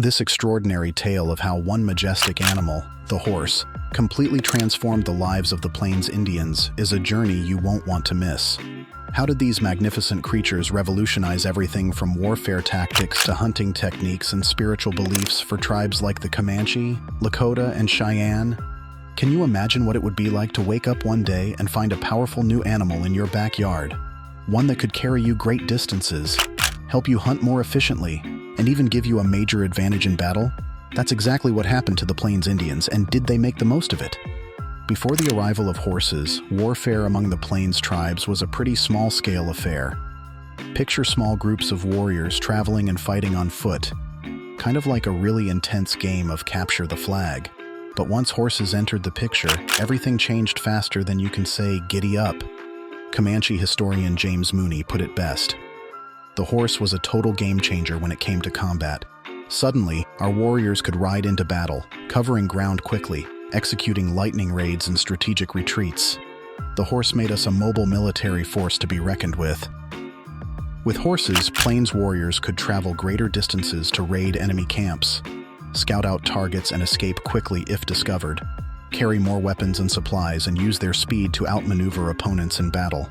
This extraordinary tale of how one majestic animal, the horse, completely transformed the lives of the Plains Indians is a journey you won't want to miss. How did these magnificent creatures revolutionize everything from warfare tactics to hunting techniques and spiritual beliefs for tribes like the Comanche, Lakota, and Cheyenne? Can you imagine what it would be like to wake up one day and find a powerful new animal in your backyard? One that could carry you great distances, help you hunt more efficiently, and even give you a major advantage in battle? That's exactly what happened to the Plains Indians, and did they make the most of it? Before the arrival of horses, warfare among the Plains tribes was a pretty small-scale affair. Picture small groups of warriors traveling and fighting on foot, kind of like a really intense game of capture the flag. But once horses entered the picture, everything changed faster than you can say giddy up. Comanche historian James Mooney put it best. The horse was a total game changer when it came to combat. Suddenly, our warriors could ride into battle, covering ground quickly, executing lightning raids and strategic retreats. The horse made us a mobile military force to be reckoned with. With horses, Plains warriors could travel greater distances to raid enemy camps, scout out targets and escape quickly if discovered, carry more weapons and supplies, and use their speed to outmaneuver opponents in battle.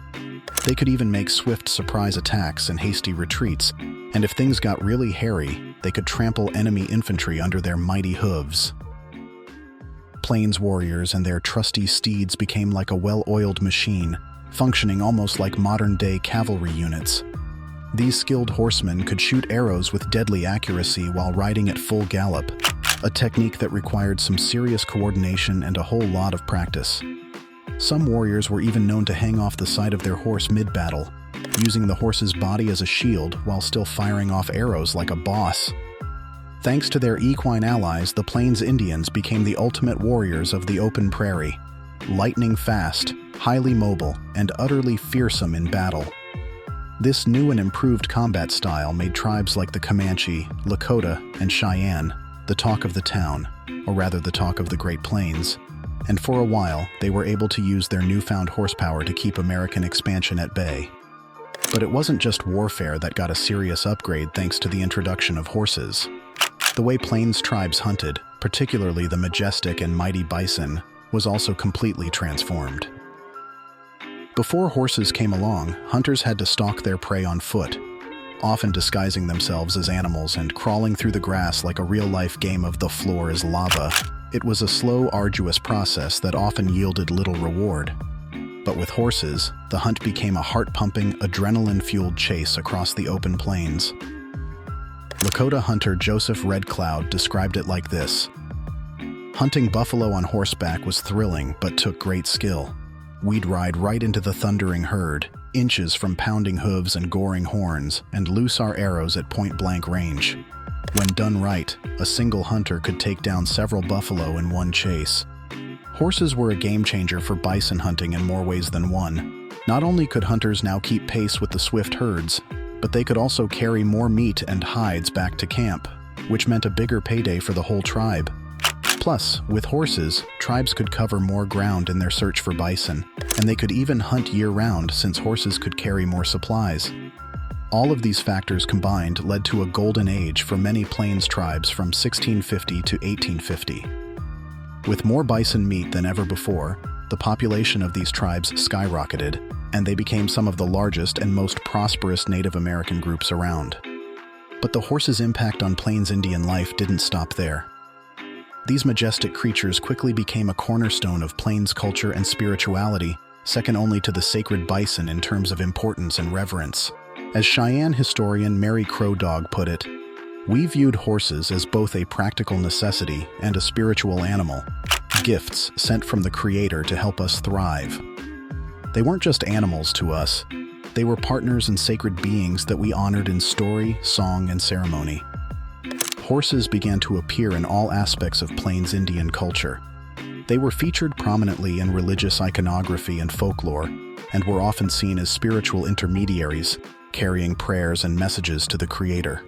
They could even make swift surprise attacks and hasty retreats, and if things got really hairy, they could trample enemy infantry under their mighty hooves. Plains warriors and their trusty steeds became like a well-oiled machine, functioning almost like modern-day cavalry units. These skilled horsemen could shoot arrows with deadly accuracy while riding at full gallop, a technique that required some serious coordination and a whole lot of practice. Some warriors were even known to hang off the side of their horse mid-battle, using the horse's body as a shield while still firing off arrows like a boss. Thanks to their equine allies, the Plains Indians became the ultimate warriors of the open prairie, lightning fast, highly mobile, and utterly fearsome in battle. This new and improved combat style made tribes like the Comanche, Lakota, and Cheyenne the talk of the town, or rather the talk of the Great Plains, and for a while they were able to use their newfound horsepower to keep American expansion at bay. But it wasn't just warfare that got a serious upgrade thanks to the introduction of horses. The way Plains tribes hunted, particularly the majestic and mighty bison, was also completely transformed. Before horses came along, hunters had to stalk their prey on foot, often disguising themselves as animals and crawling through the grass like a real-life game of the floor is lava. It was a slow, arduous process that often yielded little reward. But with horses, the hunt became a heart-pumping, adrenaline-fueled chase across the open plains. Lakota hunter Joseph Red Cloud described it like this: "Hunting buffalo on horseback was thrilling but took great skill. We'd ride right into the thundering herd, inches from pounding hooves and goring horns, and loose our arrows at point-blank range. When done right, a single hunter could take down several buffalo in one chase." Horses were a game-changer for bison hunting in more ways than one. Not only could hunters now keep pace with the swift herds, but they could also carry more meat and hides back to camp, which meant a bigger payday for the whole tribe. Plus, with horses, tribes could cover more ground in their search for bison, and they could even hunt year-round since horses could carry more supplies. All of these factors combined led to a golden age for many Plains tribes from 1650 to 1850. With more bison meat than ever before, the population of these tribes skyrocketed, and they became some of the largest and most prosperous Native American groups around. But the horse's impact on Plains Indian life didn't stop there. These majestic creatures quickly became a cornerstone of Plains culture and spirituality, second only to the sacred bison in terms of importance and reverence. As Cheyenne historian Mary Crow Dog put it, "We viewed horses as both a practical necessity and a spiritual animal, gifts sent from the Creator to help us thrive. They weren't just animals to us, they were partners and sacred beings that we honored in story, song, and ceremony." Horses began to appear in all aspects of Plains Indian culture. They were featured prominently in religious iconography and folklore, and were often seen as spiritual intermediaries, carrying prayers and messages to the Creator.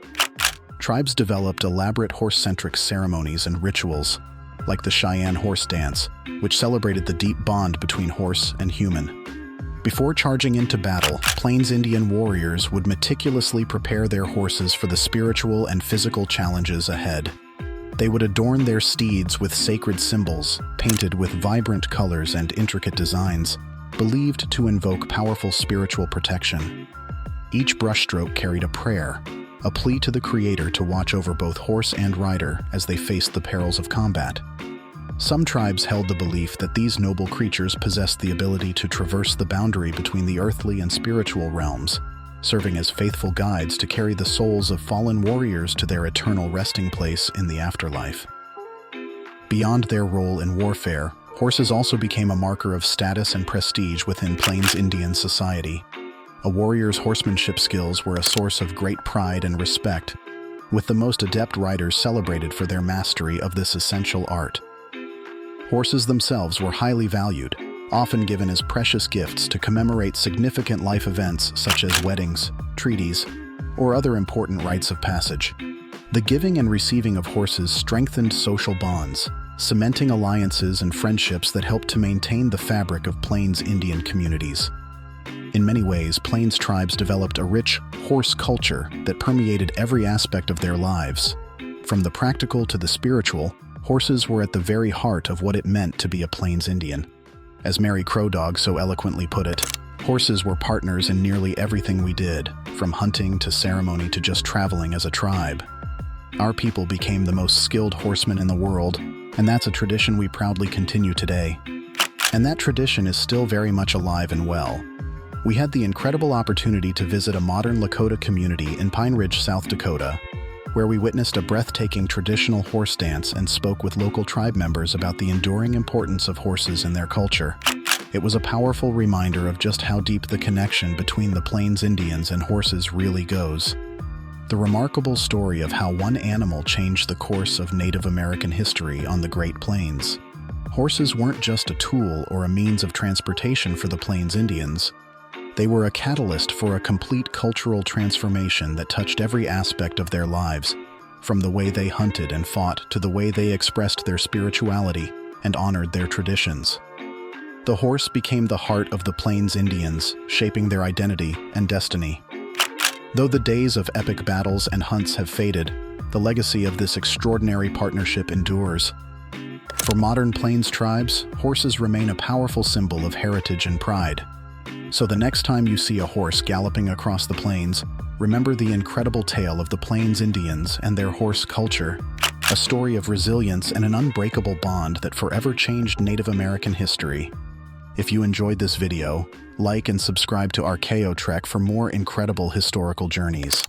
Tribes developed elaborate horse-centric ceremonies and rituals, like the Cheyenne horse dance, which celebrated the deep bond between horse and human. Before charging into battle, Plains Indian warriors would meticulously prepare their horses for the spiritual and physical challenges ahead. They would adorn their steeds with sacred symbols, painted with vibrant colors and intricate designs, believed to invoke powerful spiritual protection. Each brushstroke carried a prayer, a plea to the Creator to watch over both horse and rider as they faced the perils of combat. Some tribes held the belief that these noble creatures possessed the ability to traverse the boundary between the earthly and spiritual realms, serving as faithful guides to carry the souls of fallen warriors to their eternal resting place in the afterlife. Beyond their role in warfare, horses also became a marker of status and prestige within Plains Indian society. A warrior's horsemanship skills were a source of great pride and respect, with the most adept riders celebrated for their mastery of this essential art. Horses themselves were highly valued, often given as precious gifts to commemorate significant life events such as weddings, treaties, or other important rites of passage. The giving and receiving of horses strengthened social bonds, cementing alliances and friendships that helped to maintain the fabric of Plains Indian communities. In many ways, Plains tribes developed a rich horse culture that permeated every aspect of their lives. From the practical to the spiritual, horses were at the very heart of what it meant to be a Plains Indian. As Mary Crow Dog so eloquently put it, horses were partners in nearly everything we did, from hunting to ceremony to just traveling as a tribe. Our people became the most skilled horsemen in the world, and that's a tradition we proudly continue today. And that tradition is still very much alive and well. We had the incredible opportunity to visit a modern Lakota community in Pine Ridge, South Dakota, where we witnessed a breathtaking traditional horse dance and spoke with local tribe members about the enduring importance of horses in their culture. It was a powerful reminder of just how deep the connection between the Plains Indians and horses really goes. The remarkable story of how one animal changed the course of Native American history on the Great Plains. Horses weren't just a tool or a means of transportation for the Plains Indians. They were a catalyst for a complete cultural transformation that touched every aspect of their lives, from the way they hunted and fought to the way they expressed their spirituality and honored their traditions. The horse became the heart of the Plains Indians, shaping their identity and destiny. Though the days of epic battles and hunts have faded, the legacy of this extraordinary partnership endures. For modern Plains tribes, horses remain a powerful symbol of heritage and pride. So the next time you see a horse galloping across the plains, remember the incredible tale of the Plains Indians and their horse culture, a story of resilience and an unbreakable bond that forever changed Native American history. If you enjoyed this video, like and subscribe to ArchaeoTrek for more incredible historical journeys.